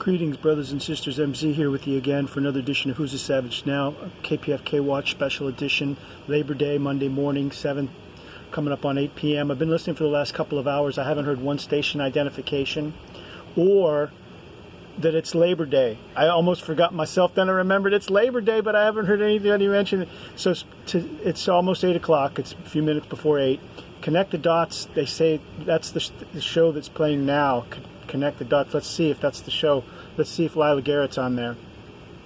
Greetings, brothers and sisters. MZ here with you again for another edition of Who's a Savage Now, KPFK Watch Special Edition, Labor Day, Monday morning, 7, coming up on 8 p.m. I've been listening for the last couple of hours. I haven't heard one station identification or that it's Labor Day. I almost forgot myself, then I remembered it's Labor Day, but I haven't heard anybody mention it. So it's almost 8 o'clock. It's a few minutes before 8. Connect the Dots, they say that's the show that's playing now. Connect the Dots. Let's see if that's the show. Let's see if Lila Garrett's on there.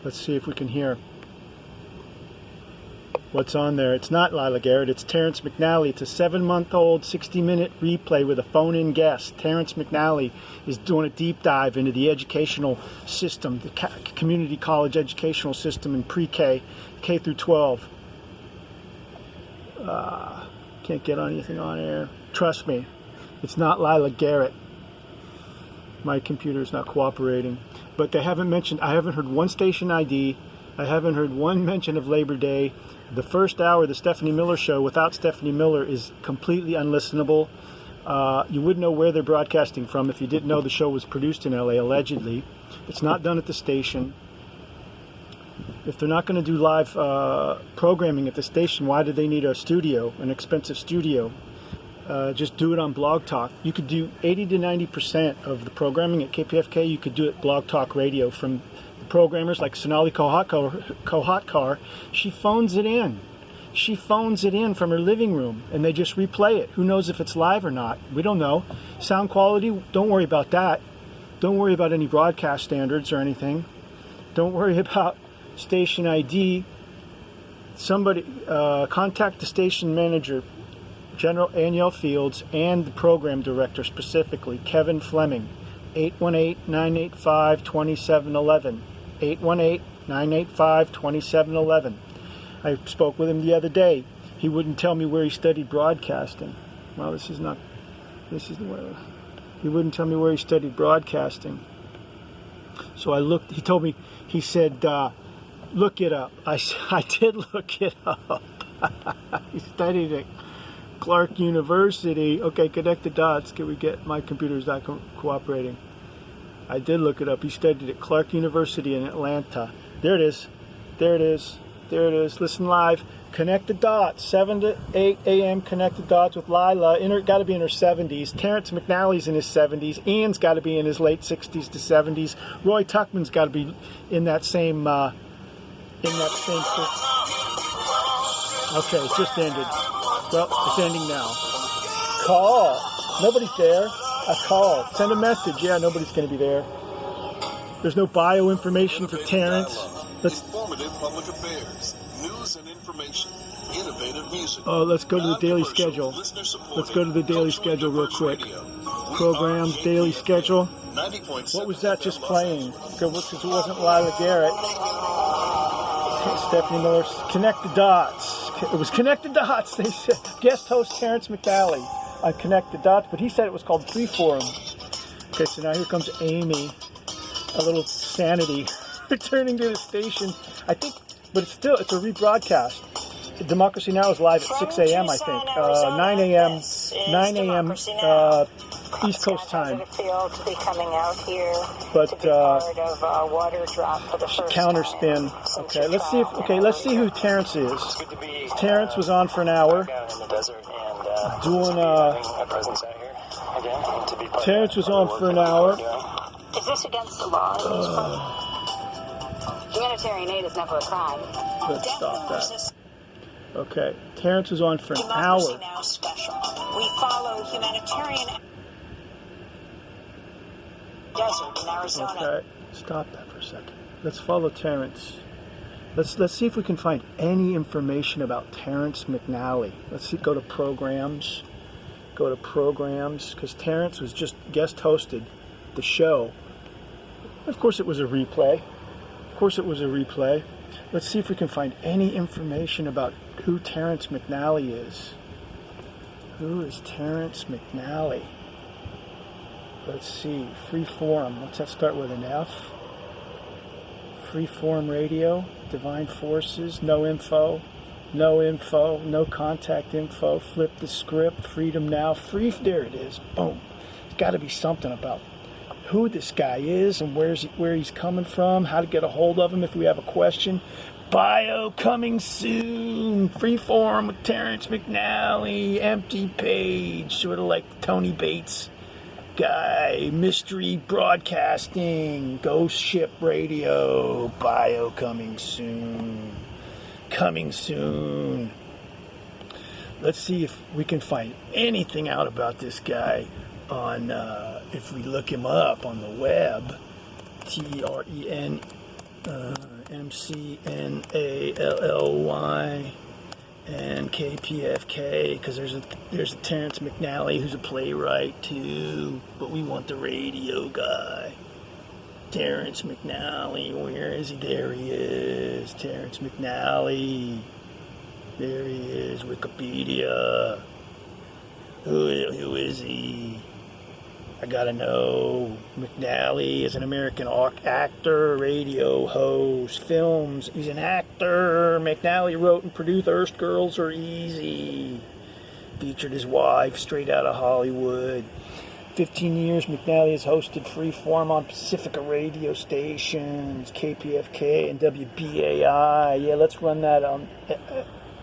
Let's see if we can hear what's on there. It's not Lila Garrett. It's Terrence McNally. It's a 7-month-old 60-minute replay with a phone-in guest. Terrence McNally is doing a deep dive into the educational system, the community college educational system in pre-K, K through 12. Can't get anything on air. Trust me, it's not Lila Garrett. My computer's not cooperating. But they haven't mentioned, I haven't heard one station ID. I haven't heard one mention of Labor Day. The first hour, the Stephanie Miller show, without Stephanie Miller, is completely unlistenable. You wouldn't know where they're broadcasting from if you didn't know the show was produced in LA, allegedly. It's not done at the station. If they're not going to do live programming at the station, why do they need a studio, an expensive studio? Just do it on Blog Talk. You could do 80 to 90% of the programming at KPFK. You could do it Blog Talk Radio from the programmers like Sonali Kohatkar. She phones it in. She phones it in from her living room, and they just replay it. Who knows if it's live or not? We don't know. Sound quality, don't worry about that. Don't worry about any broadcast standards or anything. Don't worry about station ID. Somebody contact the station manager, General Aniel Fields, and the program director specifically, Kevin Fleming, 818-985-2711, 818-985-2711. I spoke with him the other day. He wouldn't tell me where he studied broadcasting. Well, this is the way. He wouldn't tell me where he studied broadcasting. So I looked, he told me, he said, look it up. I did look it up. He studied it. Clark University. Okay, connect the dots. Can we get, my computer's not cooperating. I did look it up. He studied at Clark University in Atlanta. There it is. There it is. There it is. Listen live. Connect the Dots. 7 to 8 a.m. Connect the Dots with Lila. Got to be in her 70s. Terrence McNally's in his 70s. Ian's got to be in his late 60s to 70s. Roy Tuckman's got to be in that same. Okay, it just ended. Well, it's ending now. Call. Nobody's there. I called. Send a message. Yeah, nobody's going to be there. There's no bio information for Terrence. Informative public affairs, news and information, innovative music. Oh, let's go to the daily schedule. Let's go to the daily schedule real quick. Programs, daily schedule. What was that just playing? Because it wasn't Lila Garrett. Stephanie Miller. Connect the Dots. It was Connect the Dots. They said guest host Terrence McNally on Connect the Dots, but he said it was called Freeform. Okay, so now here comes Amy, a little sanity, returning to the station. I think, but it's a rebroadcast. Democracy Now! Is live at 6 a.m. I think, 9 a.m. East Coast time. But counterspin. Okay, let's see who Terrence is. Terrence was on for an hour doing Terrence was on for an hour. Is this against the law? Humanitarian aid is never a crime. Let's stop that. Okay, Terrence was on for an hour. Democracy Now! Special. We follow humanitarian desert in Arizona. Okay, stop that for a second. Let's follow Terrence. Let's see if we can find any information about Terrence McNally. Let's see. Go to programs. Go to programs, because Terrence was just guest hosted the show. Of course, it was a replay. Of course, it was a replay. Let's see if we can find any information about who Terrence McNally is. Who is Terrence McNally? Let's see. Freeform. What's that start with, an F? Freeform Radio. Divine Forces. No info. No info. No contact info. Flip the script. Freedom Now. There it is. Boom. There's got to be something about who this guy is and where he's coming from, how to get a hold of him if we have a question. Bio coming soon. Freeform with Terrence McNally. Empty page, sort of like Tony Bates guy. Mystery broadcasting. Ghost ship radio. Bio coming soon. Coming soon. Let's see if we can find anything out about this guy on, if we look him up on the web. TREN McNally and KPFK, because there's a Terrence McNally who's a playwright too, but we want the radio guy. Terrence McNally, where is he? There he is. Terrence McNally. There he is. Wikipedia. Who is he? I gotta know. McNally is an American actor, radio host, films. He's an actor. McNally wrote and produced Earth Girls Are Easy. Featured his wife, straight out of Hollywood. 15 years, McNally has hosted Freeform on Pacifica radio stations, KPFK and WBAI. Yeah, let's run that on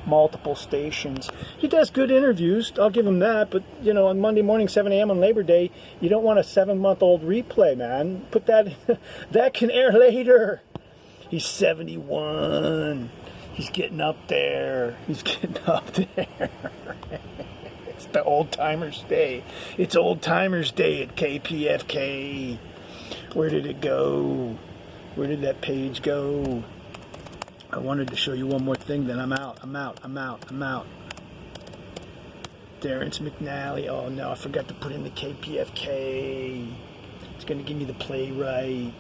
multiple stations. He does good interviews, I'll give him that, but on Monday morning, 7 a.m. on Labor Day, you don't want a 7-month-old replay, man. Put that, that can air later. He's 71. He's getting up there. It's the Old Timers Day. It's Old Timers Day at KPFK. Where did it go? Where did that page go? I wanted to show you one more thing, then I'm out. Terrence McNally. Oh no, I forgot to put in the KPFK. It's going to give me the playwright.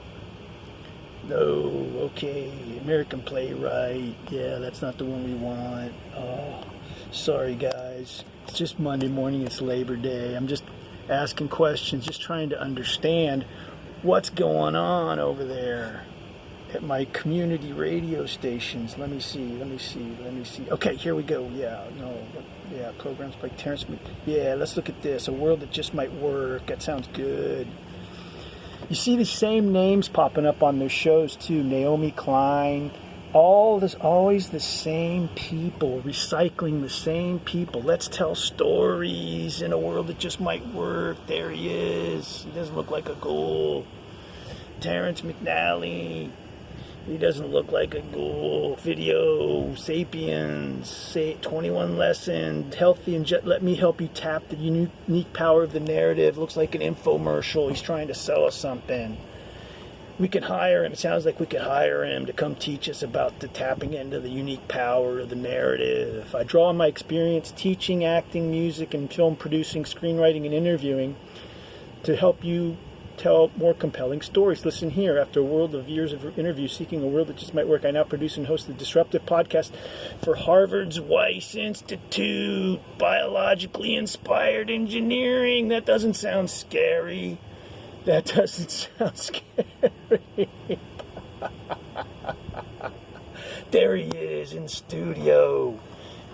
No, okay. American playwright. Yeah, that's not the one we want. Oh, sorry guys. It's just Monday morning. It's Labor Day. I'm just asking questions, just trying to understand what's going on over there at my community radio stations. Let me see. Okay, here we go. Programs by Terrence. Yeah, let's look at this. A World That Just Might Work. That sounds good. You see the same names popping up on their shows too. Naomi Klein. Always the same people, recycling the same people. Let's tell stories in a world that just might work. There he is. He doesn't look like a ghoul. Terrence McNally. He doesn't look like a ghoul. Video, Sapiens, 21 lessons, healthy and let me help you tap the unique power of the narrative. Looks like an infomercial. He's trying to sell us something. We can hire him. It sounds like we could hire him to come teach us about the tapping into the unique power of the narrative. I draw on my experience teaching, acting, music, and film producing, screenwriting, and interviewing to help you tell more compelling stories. Listen here. After a world of years of interviews seeking a world that just might work, I now produce and host the disruptive podcast for Harvard's Weiss Institute. Biologically inspired engineering. That doesn't sound scary. That doesn't sound scary. There he is in studio,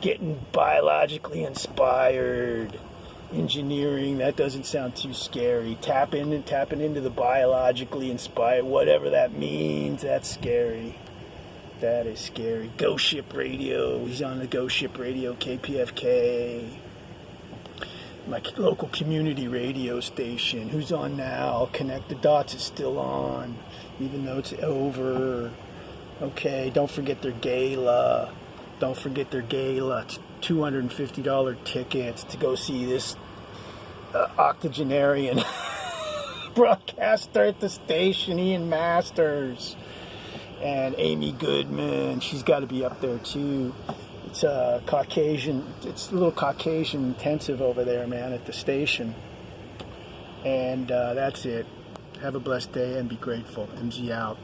getting biologically inspired. Engineering, that doesn't sound too scary. Tapping into the biologically inspired, whatever that means, that's scary. That is scary. Ghost Ship Radio, he's on the Ghost Ship Radio, KPFK. My local community radio station, who's on now? Connect the Dots is still on, even though it's over. Okay, don't forget their gala. It's $250 tickets to go see this octogenarian broadcaster at the station, Ian Masters, and Amy Goodman. She's got to be up there too. It's a little Caucasian intensive over there, man, at the station. And that's it. Have a blessed day and be grateful. MZ out.